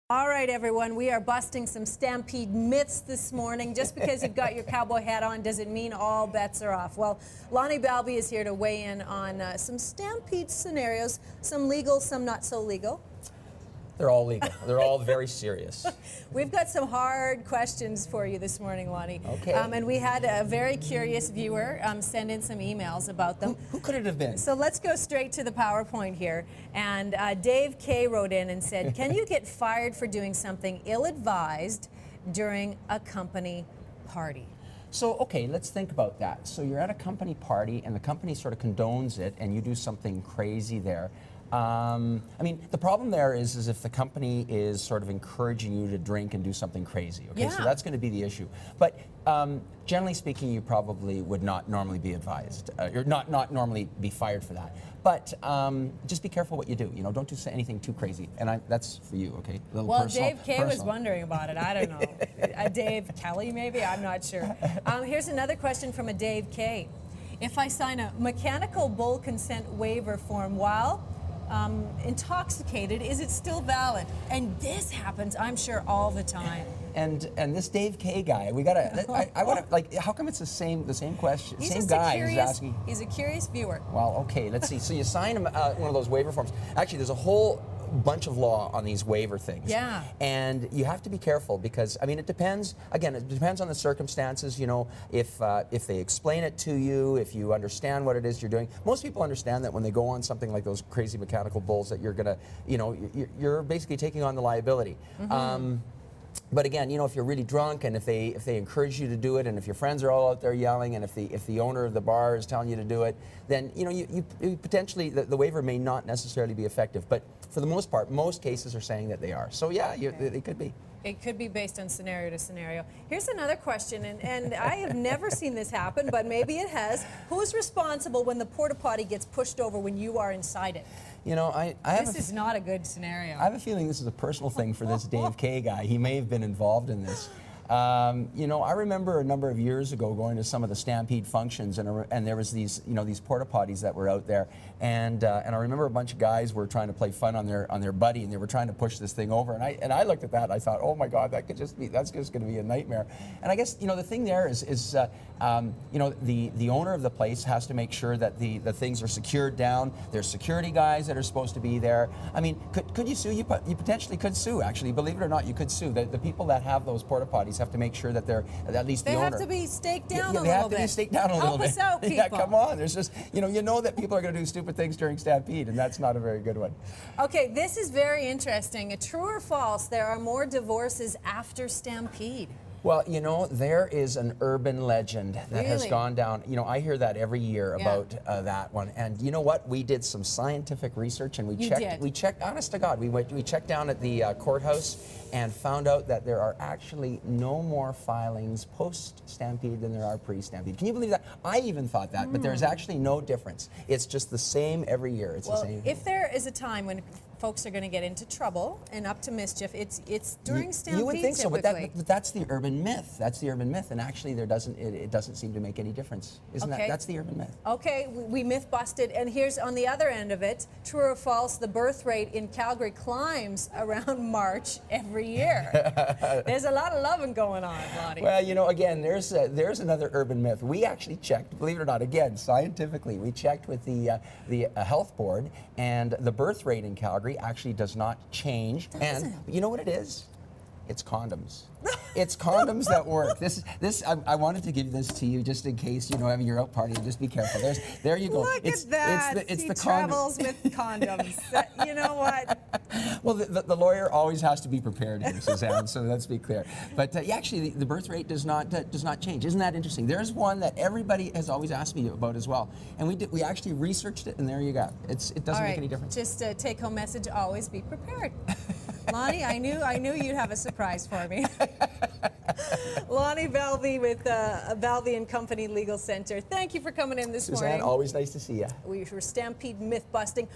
All right, everyone, we are busting some Stampede myths this morning. Just because you've got your cowboy hat on doesn't mean all bets are off. Well, Lonny Balbi is here to weigh in on some Stampede scenarios, some legal, some not so legal. They're all legal. They're all very serious. We've got some hard questions for you this morning, Lonny. Okay. And we had a very curious viewer send in some emails about them. Who could it have been? So let's go straight to the PowerPoint here. And Dave K. wrote in and said, can you get fired for doing something ill-advised during a company party? So, okay, let's think about that. So you're at a company party and the company sort of condones it and you do something crazy there. I mean, the problem there is if the company is sort of encouraging you to drink and do something crazy, okay? Yeah. So that's going to be the issue. But generally speaking, you probably would not normally be advised, or not normally be fired for that. But just be careful what you do. You know, don't do anything too crazy. And that's for you, okay? Well, Dave K. was wondering about it. I don't know. Dave Kelly, maybe? I'm not sure. Here's another question from a Dave K. If I sign a mechanical bull consent waiver form while intoxicated, is it still valid? And this happens, I'm sure, all the time. And this Dave K. guy, we gotta. I want to like. How come it's the same question? He's same guy is asking. He's a curious viewer. Well, okay. Let's see. So you sign one of those waiver forms. Actually, there's a whole bunch of law on these waiver things. Yeah. And you have to be careful because I mean it depends. Again, it depends on the circumstances. You know, if they explain it to you, if you understand what it is you're doing. Most people understand that when they go on something like those crazy mechanical bulls, that you're gonna, you know, you're basically taking on the liability. Mm-hmm. But again, you know, if you're really drunk and if they encourage you to do it, and if your friends are all out there yelling, and if the owner of the bar is telling you to do it, then you know you potentially the waiver may not necessarily be effective. But for the most part, most cases are saying that they are. So yeah, it could be. It could be based on scenario to scenario. Here's another question, and I have never seen this happen, but maybe it has. Who's responsible when the porta potty gets pushed over when you are inside it? You know, this is not a good scenario. I have a feeling this is a personal thing for this Dave K. guy. He may have been involved in this. You know, I remember a number of years ago going to some of the Stampede functions, and there was these, you know, these porta potties that were out there, and I remember a bunch of guys were trying to play fun on their buddy, and they were trying to push this thing over, and I looked at that, and I thought, oh my God, that's just going to be a nightmare. And I guess, you know, the thing there is you know, the owner of the place has to make sure that the things are secured down. There's security guys that are supposed to be there. I mean, could you sue? You potentially could sue. Actually, believe it or not, you could sue. The people that have those porta potties have to make sure that they're at least the owner. They have to be staked down a little bit. They have to be staked down a little bit. Help us out, people. Yeah, come on. There's just, you know that people are going to do stupid things during Stampede, and that's not a very good one. Okay, this is very interesting. True or false, there are more divorces after Stampede? Well, you know, there is an urban legend that has gone down. You know, I hear that every year about that one. And you know what? We did some scientific research, and we checked. Honest to God, we checked down at the courthouse and found out that there are actually no more filings post-Stampede than there are pre-Stampede. Can you believe that? I even thought that, but there's actually no difference. It's just the same every year. It's the same. If there is a time when folks are going to get into trouble and up to mischief, it's during Stampede. You would think so, typically. but that's the urban myth. That's the urban myth, and actually, it doesn't seem to make any difference. Isn't that? That's the urban myth. Okay, we myth busted, and here's on the other end of it: true or false? The birth rate in Calgary climbs around March every year. There's a lot of loving going on, Lonny. Well, you know, again, there's another urban myth. We actually checked, believe it or not, again, scientifically, we checked with the health board, and the birth rate in Calgary actually does not change. And you know what it is? It's condoms. It's condoms that work. I wanted to give this to you just in case, you know, having your out party. Just be careful. There you go. Look at that. It's he the travels with condoms. You know what? Well, the lawyer always has to be prepared here, Suzanne. So let's be clear. But actually, the birth rate does not change. Isn't that interesting? There's one that everybody has always asked me about as well, and we actually researched it, and there you go. It doesn't make any difference. Just a take-home message: always be prepared. Lonny, I knew you'd have a surprise for me. Lonny Balbi with Balbi and Company Legal Center. Thank you for coming in this morning. Suzanne, always nice to see you. We were Stampede myth busting.